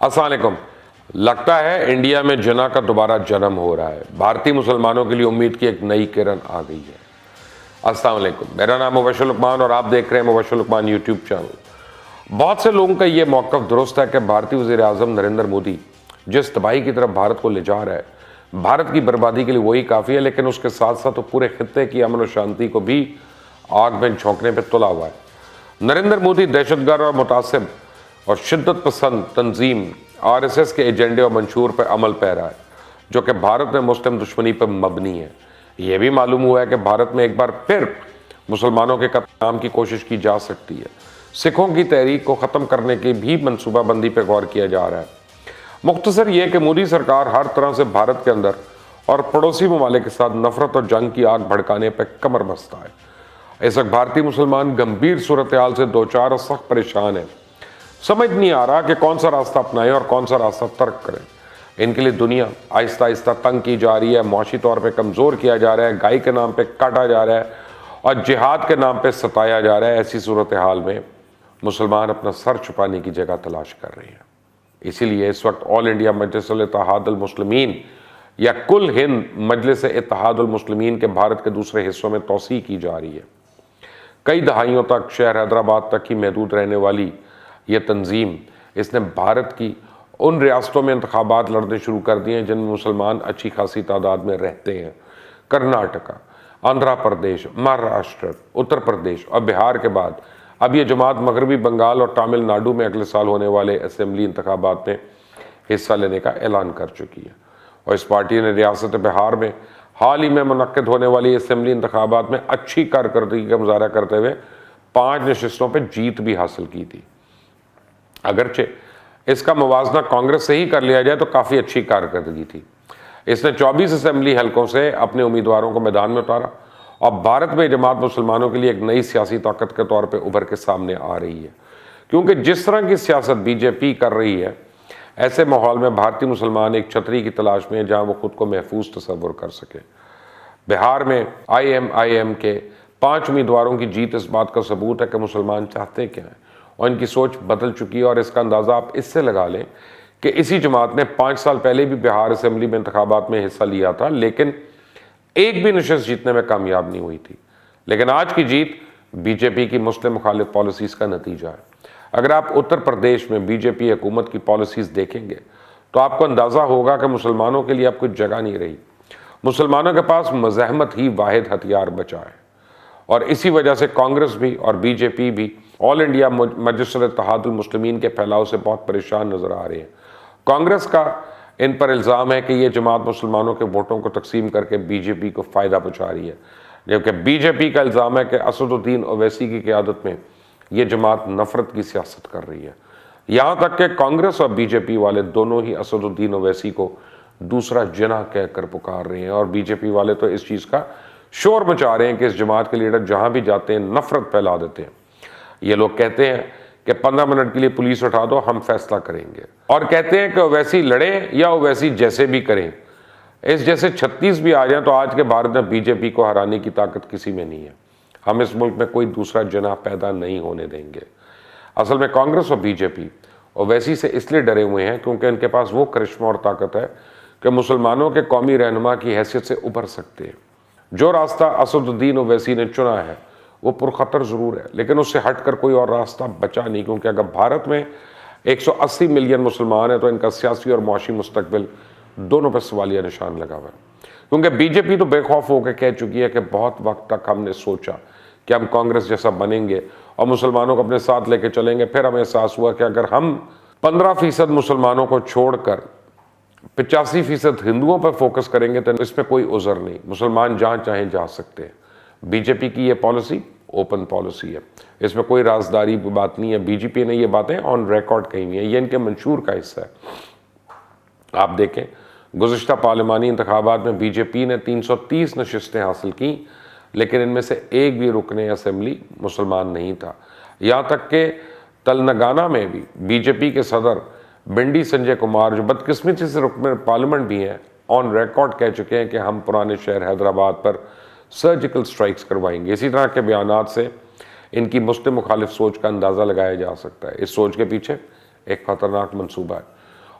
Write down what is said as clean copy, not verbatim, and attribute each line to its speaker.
Speaker 1: السلام علیکم۔ لگتا ہے انڈیا میں جنا کا دوبارہ جنم ہو رہا ہے۔ بھارتی مسلمانوں کے لیے امید کی ایک نئی کرن آ گئی ہے۔ السلام علیکم، میرا نام مبشر لقمان اور آپ دیکھ رہے ہیں مبشر لقمان یوٹیوب چینل۔ بہت سے لوگوں کا یہ موقف درست ہے کہ بھارتی وزیر اعظم نریندر مودی جس تباہی کی طرف بھارت کو لے جا رہا ہے، بھارت کی بربادی کے لیے وہی کافی ہے، لیکن اس کے ساتھ ساتھ وہ پورے خطے کی امن و شانتی کو بھی آگ میں جھونکنے پہ تلا ہوا ہے۔ نریندر مودی دہشت گرد اور متعصب اور شدت پسند تنظیم RSS کے ایجنڈے اور منشور پر عمل پیرا ہے، جو کہ بھارت میں مسلم دشمنی پر مبنی ہے۔ یہ بھی معلوم ہوا ہے کہ بھارت میں ایک بار پھر مسلمانوں کے قتل عام کی کوشش کی جا سکتی ہے۔ سکھوں کی تحریک کو ختم کرنے کی بھی منصوبہ بندی پہ غور کیا جا رہا ہے۔ مختصر یہ کہ مودی سرکار ہر طرح سے بھارت کے اندر اور پڑوسی ممالک کے ساتھ نفرت اور جنگ کی آگ بھڑکانے پہ کمر بستہ ہے۔ اس وقت بھارتی مسلمان گمبھیر صورتحال سے دوچار اور سخت پریشان ہیں۔ سمجھ نہیں آ رہا کہ کون سا راستہ اپنائیں اور کون سا راستہ ترک کریں۔ ان کے لیے دنیا آہستہ آہستہ تنگ کی جا رہی ہے، معاشی طور پہ کمزور کیا جا رہا ہے، گائے کے نام پہ کاٹا جا رہا ہے اور جہاد کے نام پہ ستایا جا رہا ہے۔ ایسی صورتحال میں مسلمان اپنا سر چھپانے کی جگہ تلاش کر رہے ہیں۔ اسی لیے اس وقت آل انڈیا مجلس اتحاد المسلمین یا کل ہند مجلس اتحاد المسلمین کے بھارت کے دوسرے حصوں میں توسیع کی جا رہی ہے۔ کئی دہائیوں تک شہر حیدرآباد تک ہی محدود رہنے والی یہ تنظیم اس نے بھارت کی ان ریاستوں میں انتخابات لڑنے شروع کر دیے ہیں جن میں مسلمان اچھی خاصی تعداد میں رہتے ہیں۔ کرناٹکا، آندھرا پردیش، مہاراشٹر، اتر پردیش اور بہار کے بعد اب یہ جماعت مغربی بنگال اور تامل ناڈو میں اگلے سال ہونے والے اسمبلی انتخابات میں حصہ لینے کا اعلان کر چکی ہے، اور اس پارٹی نے ریاست بہار میں حال ہی میں منعقد ہونے والی اسمبلی انتخابات میں اچھی کارکردگی کا مظاہرہ کرتے ہوئے 5 نشستوں پہ جیت بھی حاصل کی تھی۔ اگرچہ اس کا موازنہ کانگریس سے ہی کر لیا جائے تو کافی اچھی کارکردگی تھی۔ اس نے 24 اسمبلی حلقوں سے اپنے امیدواروں کو میدان میں اتارا اور بھارت میں جماعت مسلمانوں کے لیے ایک نئی سیاسی طاقت کے طور پہ ابھر کے سامنے آ رہی ہے، کیونکہ جس طرح کی سیاست BJP کر رہی ہے، ایسے ماحول میں بھارتی مسلمان ایک چھتری کی تلاش میں ہیں جہاں وہ خود کو محفوظ تصور کر سکے۔ بہار میں IMIM کے 5 امیدواروں کی جیت اس بات کا ثبوت ہے کہ مسلمان چاہتے کیا ہیں اور ان کی سوچ بدل چکی ہے، اور اس کا اندازہ آپ اس سے لگا لیں کہ اسی جماعت نے 5 سال پہلے بھی بہار اسمبلی میں انتخابات میں حصہ لیا تھا، لیکن ایک بھی نشست جیتنے میں کامیاب نہیں ہوئی تھی۔ لیکن آج کی جیت BJP کی مسلم مخالف پالیسیز کا نتیجہ ہے۔ اگر آپ اتر پردیش میں BJP حکومت کی پالیسیز دیکھیں گے تو آپ کو اندازہ ہوگا کہ مسلمانوں کے لیے اب کچھ جگہ نہیں رہی۔ مسلمانوں کے پاس مزاحمت ہی واحد ہتھیار بچا ہے، اور اسی وجہ سے کانگریس بھی اور BJP بھی آل انڈیا مجلس اتحاد المسلمین کے پھیلاؤ سے بہت پریشان نظر آ رہے ہیں۔ کانگریس کا ان پر الزام ہے کہ یہ جماعت مسلمانوں کے ووٹوں کو تقسیم کر کے BJP کو فائدہ پہنچا رہی ہے، جبکہ BJP کا الزام ہے کہ اسد الدین اویسی کی قیادت میں یہ جماعت نفرت کی سیاست کر رہی ہے۔ یہاں تک کہ کانگریس اور BJP والے دونوں ہی اسد الدین اویسی کو دوسرا جناح کہہ کر پکار رہے ہیں، اور BJP والے تو اس چیز کا شور مچا رہے ہیں کہ اس جماعت کے لیڈر جہاں بھی جاتے ہیں نفرت پھیلا دیتے ہیں۔ یہ لوگ کہتے ہیں کہ 15 منٹ کے لیے پولیس اٹھا دو، ہم فیصلہ کریں گے، اور کہتے ہیں کہ اویسی لڑیں یا اویسی جیسے بھی کریں، اس جیسے 36 بھی آ جائیں تو آج کے بھارت میں BJP کو ہرانے کی طاقت کسی میں نہیں ہے۔ ہم اس ملک میں کوئی دوسرا جناح پیدا نہیں ہونے دیں گے۔ اصل میں کانگریس اور BJP اویسی سے اس لیے ڈرے ہوئے ہیں کیونکہ ان کے پاس وہ کرشمہ اور طاقت ہے کہ مسلمانوں کے قومی رہنما کی حیثیت سے ابھر سکتے ہیں۔ جو راستہ اسد الدین اویسی نے چنا ہے وہ پرخطر ضرور ہے، لیکن اس سے ہٹ کر کوئی اور راستہ بچا نہیں، کیونکہ اگر بھارت میں 180 ملین مسلمان ہیں تو ان کا سیاسی اور معاشی مستقبل دونوں پر سوالیہ نشان لگا ہوا ہے۔ کیونکہ BJP تو بے خوف ہو کے کہہ چکی ہے کہ بہت وقت تک ہم نے سوچا کہ ہم کانگریس جیسا بنیں گے اور مسلمانوں کو اپنے ساتھ لے کے چلیں گے، پھر ہمیں احساس ہوا کہ اگر ہم 15% مسلمانوں کو چھوڑ کر 85% ہندوؤں پر فوکس کریں گے تو اس میں کوئی عذر نہیں، مسلمان جہاں چاہیں جا سکتے ہیں۔ BJP کی یہ پالیسی اوپن پالیسی ہے، اس میں کوئی رازداری کی بات نہیں ہے۔ BJP نے یہ باتیں آن ریکارڈ کہی ہوئی ہیں، یہ ان کے منشور کا حصہ ہے۔ آپ دیکھیں گزشتہ پارلیمانی انتخابات میں BJP نے 330 نشستیں حاصل کی، لیکن ان میں سے ایک بھی رکن اسمبلی مسلمان نہیں تھا۔ یہاں تک کہ تلنگانہ میں بھی BJP کے صدر بنڈی سنجے کمار، جو بدقسمتی سے رکن پارلیمنٹ بھی ہیں، آن ریکارڈ کہہ چکے ہیں کہ ہم پرانے شہر حیدرآباد پر سرجیکل سٹرائکس کروائیں گے۔ اسی طرح کے بیانات سے ان کی مسلم مخالف سوچ کا اندازہ لگایا جا سکتا ہے۔ اس سوچ کے پیچھے ایک خطرناک منصوبہ ہے۔